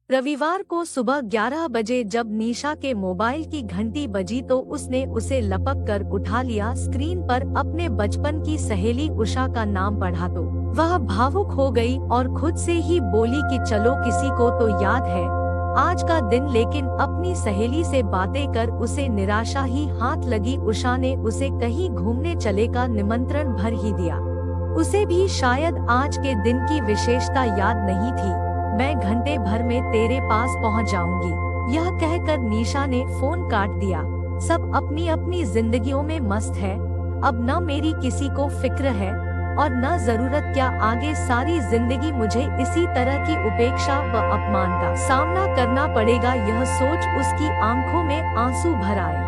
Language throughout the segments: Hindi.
रविवार को सुबह 11 बजे जब निशा के मोबाइल की घंटी बजी तो उसने उसे लपक कर उठा लिया। स्क्रीन पर अपने बचपन की सहेली उषा का नाम पढ़ा तो वह भावुक हो गई और खुद से ही बोली कि चलो किसी को तो याद है आज का दिन। लेकिन अपनी सहेली से बातें कर उसे निराशा ही हाथ लगी। उषा ने उसे कहीं घूमने चले का निमंत्रण भर ही दिया। उसे भी शायद आज के दिन की विशेषता याद नहीं थी। मैं घंटे भर में तेरे पास पहुंच जाऊंगी, यह कहकर निशा ने फोन काट दिया। सब अपनी अपनी जिंदगियों में मस्त है, अब न मेरी किसी को फिक्र है और न जरूरत। क्या आगे सारी जिंदगी मुझे इसी तरह की उपेक्षा व अपमान का सामना करना पड़ेगा? यह सोच उसकी आंखों में आंसू भर आए।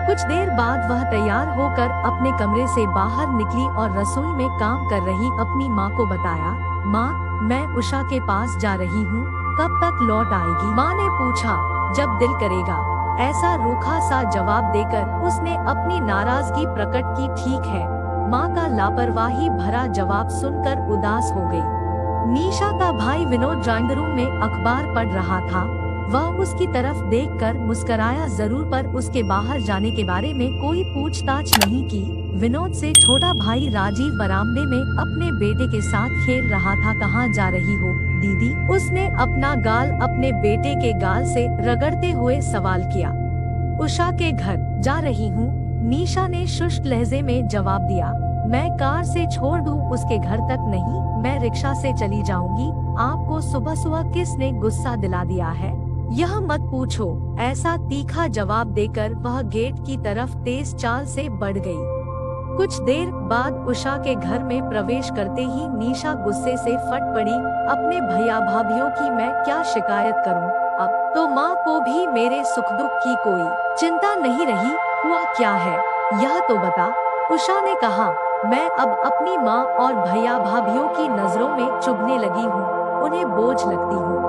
कुछ देर बाद वह तैयार होकर अपने कमरे से बाहर निकली और रसोई में काम कर रही अपनी माँ को बताया, माँ मैं उषा के पास जा रही हूँ, कब तक लौट आएगी? माँ ने पूछा। जब दिल करेगा, ऐसा रूखा सा जवाब देकर उसने अपनी नाराजगी प्रकट की। ठीक है। माँ का लापरवाही भरा जवाब सुनकर उदास हो गई। निशा का भाई विनोद ड्राइंग रूम में अखबार पढ़ रहा था। वह उसकी तरफ देखकर मुस्कराया जरूर, पर उसके बाहर जाने के बारे में कोई पूछताछ नहीं की। विनोद से छोटा भाई राजीव बरामदे में अपने बेटे के साथ खेल रहा था। कहाँ जा रही हो दीदी? उसने अपना गाल अपने बेटे के गाल से रगड़ते हुए सवाल किया। उषा के घर जा रही हूँ, निशा ने शुष्क लहजे में जवाब दिया। मैं कार से छोड़ दूँ उसके घर तक? नहीं, मैं रिक्शा से चली जाऊंगी। आपको सुबह सुबह किसने गुस्सा दिला दिया है? यह मत पूछो। ऐसा तीखा जवाब देकर वह गेट की तरफ तेज चाल से बढ़ गई। कुछ देर बाद उषा के घर में प्रवेश करते ही निशा गुस्से से फट पड़ी। अपने भैया भाभीियों की मैं क्या शिकायत करूं? अब तो माँ को भी मेरे सुख दुख की कोई चिंता नहीं रही। हुआ क्या है यह तो बता, उषा ने कहा। मैं अब अपनी माँ और भैया भाभीियों की नजरों में चुभने लगी हूँ, उन्हें बोझ लगती हूँ।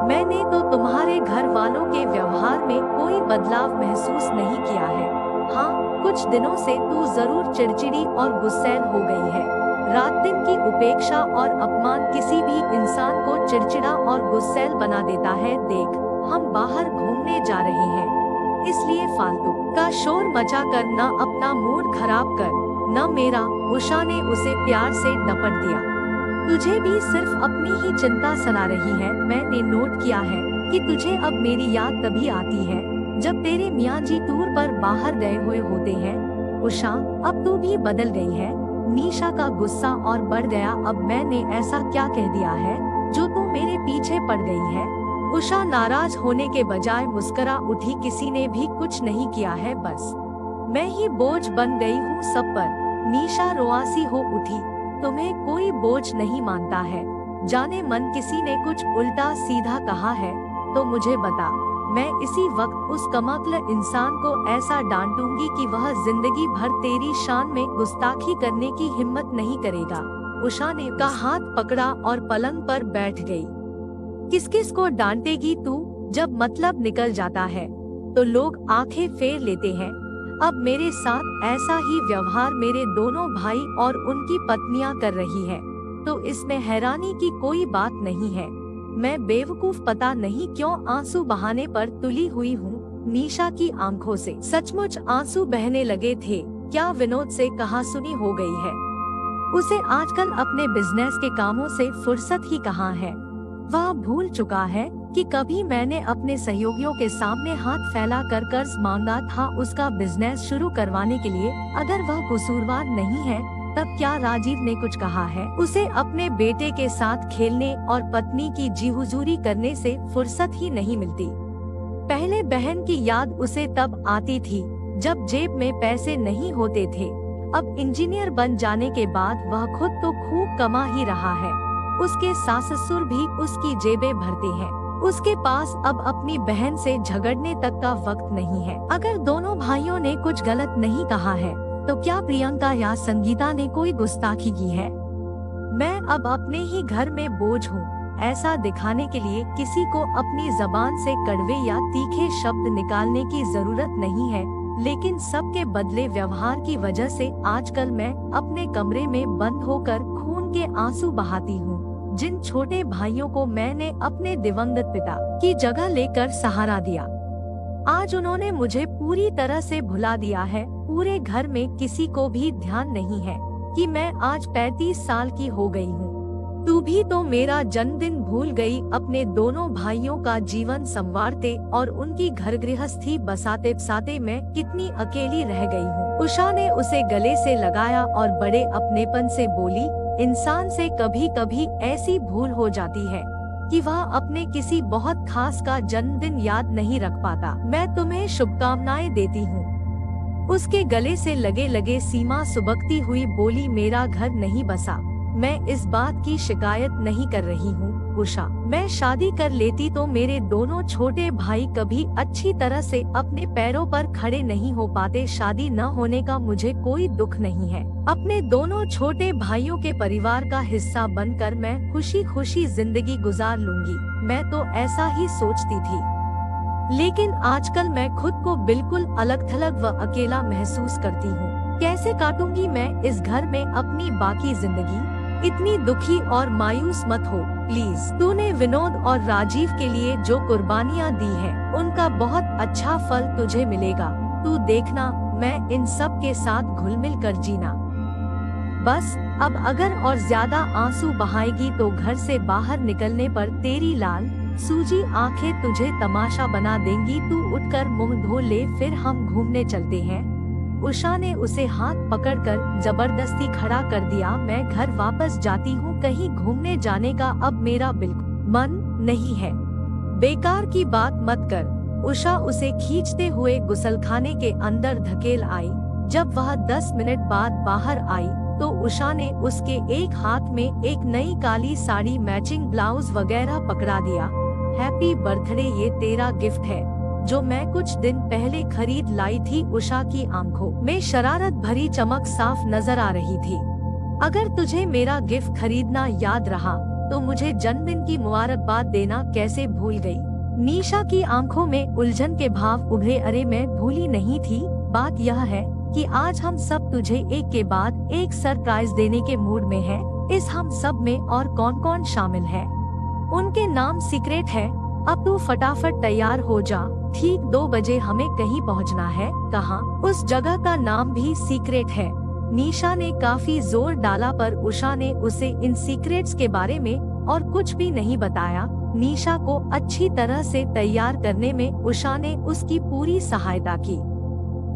मैंने तो तुम्हारे घर वालों के व्यवहार में कोई बदलाव महसूस नहीं किया है। हाँ, कुछ दिनों से तू जरूर चिड़चिड़ी और गुस्सैल हो गई है। रात दिन की उपेक्षा और अपमान किसी भी इंसान को चिड़चिड़ा और गुस्सैल बना देता है। देख, हम बाहर घूमने जा रहे हैं, इसलिए फालतू का शोर मचा कर न अपना मूड खराब कर, न मेरा। उषा ने उसे प्यार से डपट दिया। तुझे भी सिर्फ अपनी ही चिंता सता रही है। मैंने नोट किया है कि तुझे अब मेरी याद तभी आती है जब तेरे मियाँ जी टूर पर बाहर गए हुए होते हैं। उषा, अब तू भी बदल गई है। निशा का गुस्सा और बढ़ गया। अब मैंने ऐसा क्या कह दिया है जो तू मेरे पीछे पड़ गई है? उषा नाराज होने के बजाय मुस्कुरा उठी। किसी ने भी कुछ नहीं किया है, बस मैं ही बोझ बन गई हूँ सब पर। निशा रोआसी हो उठी। तुम्हें कोई बोझ नहीं मानता है। जाने मन किसी ने कुछ उल्टा सीधा कहा है तो मुझे बता। मैं इसी वक्त उस कमाकल इंसान को ऐसा डांटूंगी कि वह जिंदगी भर तेरी शान में गुस्ताखी करने की हिम्मत नहीं करेगा। उषा ने का हाथ पकड़ा और पलंग पर बैठ गई। किस किस को डांटेगी तू? जब मतलब निकल जाता है तो लोग आंखें फेर लेते हैं। अब मेरे साथ ऐसा ही व्यवहार मेरे दोनों भाई और उनकी पत्नियां कर रही है, तो इसमें हैरानी की कोई बात नहीं है। मैं बेवकूफ पता नहीं क्यों आंसू बहाने पर तुली हुई हूँ। निशा की आंखों से सचमुच आंसू बहने लगे थे। क्या विनोद से कहासुनी हो गई है? उसे आजकल अपने बिजनेस के कामों से फुर्सत ही कहाँ है। वह भूल चुका है कि कभी मैंने अपने सहयोगियों के सामने हाथ फैला कर कर्ज मांगा था उसका बिजनेस शुरू करवाने के लिए। अगर वह कसूरवार नहीं है तब क्या राजीव ने कुछ कहा है? उसे अपने बेटे के साथ खेलने और पत्नी की जी हुजूरी करने से फुर्सत ही नहीं मिलती। पहले बहन की याद उसे तब आती थी जब जेब में पैसे नहीं होते थे। अब इंजीनियर बन जाने के बाद वह खुद तो खूब कमा ही रहा है, उसके सास ससुर भी उसकी जेबें भरते हैं। उसके पास अब अपनी बहन से झगड़ने तक का वक्त नहीं है। अगर दोनों भाइयों ने कुछ गलत नहीं कहा है तो क्या प्रियंका या संगीता ने कोई गुस्ताखी की है? मैं अब अपने ही घर में बोझ हूँ। ऐसा दिखाने के लिए किसी को अपनी जबान से कड़वे या तीखे शब्द निकालने की जरूरत नहीं है, लेकिन सबके बदले व्यवहार की वजह से आजकल मैं अपने कमरे में बंद होकर खून के आंसू बहाती हूँ। जिन छोटे भाइयों को मैंने अपने दिवंगत पिता की जगह लेकर सहारा दिया, आज उन्होंने मुझे पूरी तरह से भुला दिया है। पूरे घर में किसी को भी ध्यान नहीं है कि मैं आज 35 साल की हो गई हूँ। तू भी तो मेरा जन्मदिन भूल गई, अपने दोनों भाइयों का जीवन संवारते और उनकी घर गृहस्थी बसाते बसाते मैं कितनी अकेली रह गई हूँ। उषा ने उसे गले से लगाया और बड़े अपनेपन से बोली, इंसान से कभी कभी ऐसी भूल हो जाती है कि वह अपने किसी बहुत खास का जन्मदिन याद नहीं रख पाता। मैं तुम्हें शुभकामनाएं देती हूँ। उसके गले से लगे लगे सीमा सुबकती हुई बोली, मेरा घर नहीं बसा, मैं इस बात की शिकायत नहीं कर रही हूँ उषा। मैं शादी कर लेती तो मेरे दोनों छोटे भाई कभी अच्छी तरह से अपने पैरों पर खड़े नहीं हो पाते। शादी न होने का मुझे कोई दुख नहीं है। अपने दोनों छोटे भाइयों के परिवार का हिस्सा बनकर मैं खुशी खुशी जिंदगी गुजार लूंगी। मैं तो ऐसा ही सोचती थी, लेकिन आजकल मैं खुद को बिल्कुल अलग थलग व अकेला महसूस करती हूँ। कैसे काटूंगी मैं इस घर में अपनी बाकी जिंदगी? इतनी दुखी और मायूस मत हो प्लीज। तूने विनोद और राजीव के लिए जो कुर्बानियाँ दी हैं, उनका बहुत अच्छा फल तुझे मिलेगा। तू देखना, मैं इन सब के साथ घुल मिल कर जीना। बस अब अगर और ज्यादा आंसू बहाएगी तो घर से बाहर निकलने पर तेरी लाल सूजी आंखें तुझे तमाशा बना देंगी। तू उठकर मुंह धो ले, फिर हम घूमने चलते हैं। उषा ने उसे हाथ पकड़कर जबरदस्ती खड़ा कर दिया। मैं घर वापस जाती हूँ, कहीं घूमने जाने का अब मेरा बिल्कुल मन नहीं है। बेकार की बात मत कर। उषा उसे खींचते हुए गुसलखाने के अंदर धकेल आई। जब वह 10 मिनट बाद बाहर आई तो उषा ने उसके एक हाथ में एक नई काली साड़ी, मैचिंग ब्लाउज वगैरह पकड़ा दिया। हैप्पी बर्थडे, ये तेरा गिफ्ट है जो मैं कुछ दिन पहले खरीद लाई थी। उषा की आंखों में शरारत भरी चमक साफ नजर आ रही थी। अगर तुझे मेरा गिफ्ट खरीदना याद रहा तो मुझे जन्मदिन की मुबारकबाद देना कैसे भूल गई? निशा की आंखों में उलझन के भाव उभरे। अरे मैं भूली नहीं थी, बात यह है कि आज हम सब तुझे एक के बाद एक सरप्राइज देने के मूड में हैं। इस हम सब में और कौन कौन शामिल है, उनके नाम सीक्रेट है। अब तू फटाफट तैयार हो जा, ठीक 2 बजे हमें कहीं पहुंचना है। कहाँ? उस जगह का नाम भी सीक्रेट है। निशा ने काफी जोर डाला पर उषा ने उसे इन सीक्रेट्स के बारे में और कुछ भी नहीं बताया। निशा को अच्छी तरह से तैयार करने में उषा ने उसकी पूरी सहायता की।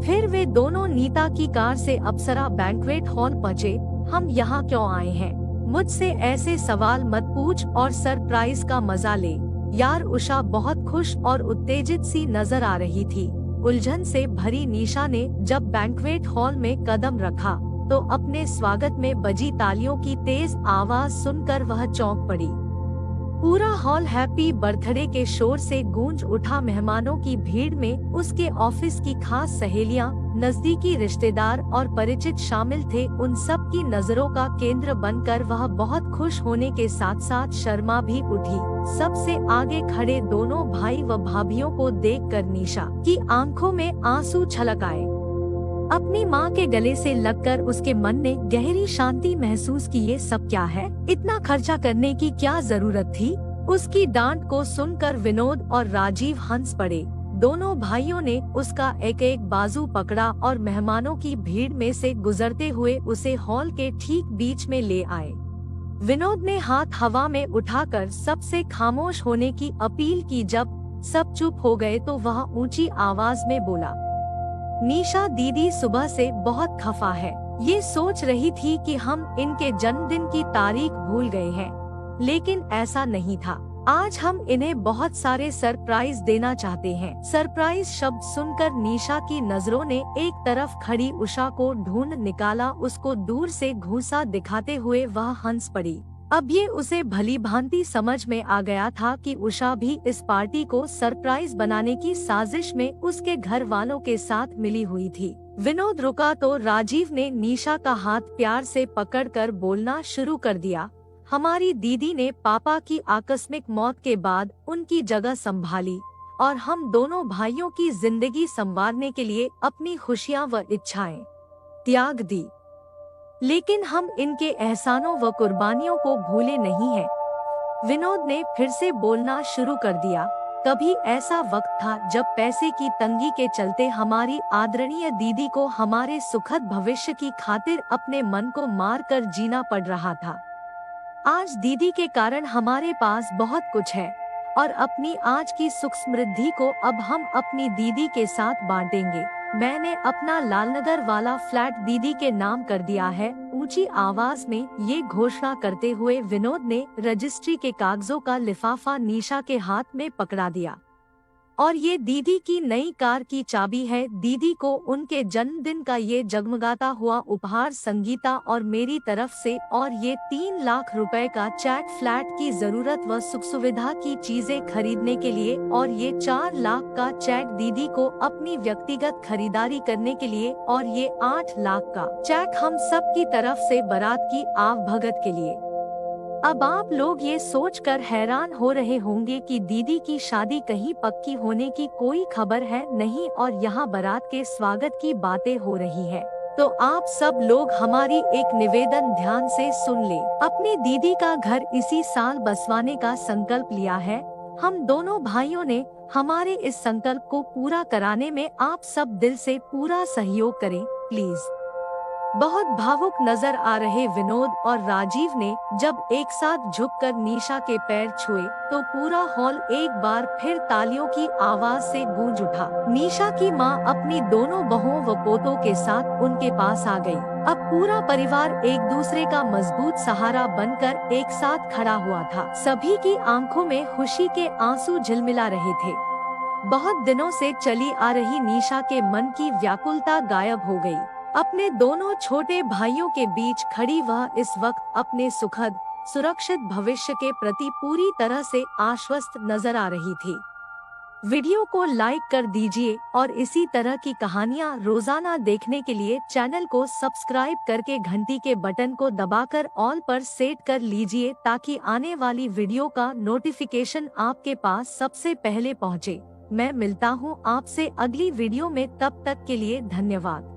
फिर वे दोनों नीता की कार से अप्सरा बैंक्वेट हॉल पहुँचे। हम यहाँ क्यों आए हैं? मुझसे ऐसे सवाल मत पूछ और सरप्राइज का मजा ले। यार, उषा बहुत खुश और उत्तेजित सी नजर आ रही थी। उलझन से भरी निशा ने जब बैंक्वेट हॉल में कदम रखा तो अपने स्वागत में बजी तालियों की तेज आवाज सुनकर वह चौंक पड़ी। पूरा हॉल हैप्पी बर्थडे के शोर से गूंज उठा। मेहमानों की भीड़ में उसके ऑफिस की खास सहेलियां, नजदीकी रिश्तेदार और परिचित शामिल थे। उन सब की नजरों का केंद्र बनकर वह बहुत खुश होने के साथ साथ शर्मा भी उठी। सबसे आगे खड़े दोनों भाई व भाभियों को देखकर निशा की आंखों में आंसू छलक आए। अपनी माँ के गले से लगकर उसके मन ने गहरी शांति महसूस की। ये सब क्या है? इतना खर्चा करने की क्या जरूरत थी? उसकी डांट को सुनकर विनोद और राजीव हंस पड़े। दोनों भाइयों ने उसका एक एक बाजू पकड़ा और मेहमानों की भीड़ में से गुजरते हुए उसे हॉल के ठीक बीच में ले आए। विनोद ने हाथ हवा में उठाकर सबसे खामोश होने की अपील की। जब सब चुप हो गए तो वह ऊंची आवाज में बोला, निशा दीदी सुबह से बहुत खफा है। ये सोच रही थी कि हम इनके जन्मदिन की तारीख भूल गए हैं, लेकिन ऐसा नहीं था। आज हम इन्हें बहुत सारे सरप्राइज देना चाहते हैं। सरप्राइज शब्द सुनकर निशा की नजरों ने एक तरफ खड़ी उषा को ढूंढ निकाला। उसको दूर से घूंसा दिखाते हुए वह हंस पड़ी। अब ये उसे भली भांति समझ में आ गया था कि उषा भी इस पार्टी को सरप्राइज बनाने की साजिश में उसके घर वालों के साथ मिली हुई थी। विनोद रुका तो राजीव ने निशा का हाथ प्यार से पकड़कर बोलना शुरू कर दिया, हमारी दीदी ने पापा की आकस्मिक मौत के बाद उनकी जगह संभाली और हम दोनों भाइयों की जिंदगी संवारने के लिए अपनी खुशियाँ व इच्छाएं त्याग दी। लेकिन हम इनके एहसानों व कुर्बानियों को भूले नहीं हैं। विनोद ने फिर से बोलना शुरू कर दिया। कभी ऐसा वक्त था जब पैसे की तंगी के चलते हमारी आदरणीय दीदी को हमारे सुखद भविष्य की खातिर अपने मन को मार कर जीना पड़ रहा था। आज दीदी के कारण हमारे पास बहुत कुछ है और अपनी आज की सुख समृद्धि को अब हम अपनी दीदी के साथ बांटेंगे। मैंने अपना लालनगर वाला फ्लैट दीदी के नाम कर दिया है। ऊंची आवाज में ये घोषणा करते हुए विनोद ने रजिस्ट्री के कागजों का लिफाफा निशा के हाथ में पकड़ा दिया। और ये दीदी की नई कार की चाबी है। दीदी को उनके जन्मदिन का ये जगमगाता हुआ उपहार संगीता और मेरी तरफ से, और ये 3 लाख रुपए का चेक फ्लैट की जरूरत व सुख सुविधा की चीजें खरीदने के लिए, और ये 4 लाख का चेक दीदी को अपनी व्यक्तिगत खरीदारी करने के लिए, और ये 8 लाख का चेक हम सब की तरफ से बारात की आवभगत के लिए। अब आप लोग ये सोचकर हैरान हो रहे होंगे कि दीदी की शादी कहीं पक्की होने की कोई खबर है नहीं और यहाँ बारात के स्वागत की बातें हो रही है। तो आप सब लोग हमारी एक निवेदन ध्यान से सुन ले। अपनी दीदी का घर इसी साल बसवाने का संकल्प लिया है। हम दोनों भाइयों ने हमारे इस संकल्प को पूरा कराने में आप सब दिल से पूरा सहयोग करें प्लीज। बहुत भावुक नजर आ रहे विनोद और राजीव ने जब एक साथ झुककर निशा के पैर छुए तो पूरा हॉल एक बार फिर तालियों की आवाज से गूंज उठा। निशा की मां अपनी दोनों बहुओं व पोतों के साथ उनके पास आ गई। अब पूरा परिवार एक दूसरे का मजबूत सहारा बनकर एक साथ खड़ा हुआ था। सभी की आंखों में खुशी के आंसू झिलमिला रहे थे। बहुत दिनों से चली आ रही निशा के मन की व्याकुलता गायब हो गई। अपने दोनों छोटे भाइयों के बीच खड़ी वह इस वक्त अपने सुखद सुरक्षित भविष्य के प्रति पूरी तरह से आश्वस्त नजर आ रही थी। वीडियो को लाइक कर दीजिए और इसी तरह की कहानियाँ रोजाना देखने के लिए चैनल को सब्सक्राइब करके घंटी के बटन को दबाकर ऑल पर सेट कर लीजिए ताकि आने वाली वीडियो का नोटिफिकेशन आपके पास सबसे पहले पहुँचे। मैं मिलता हूँ आपसे अगली वीडियो में, तब तक के लिए धन्यवाद।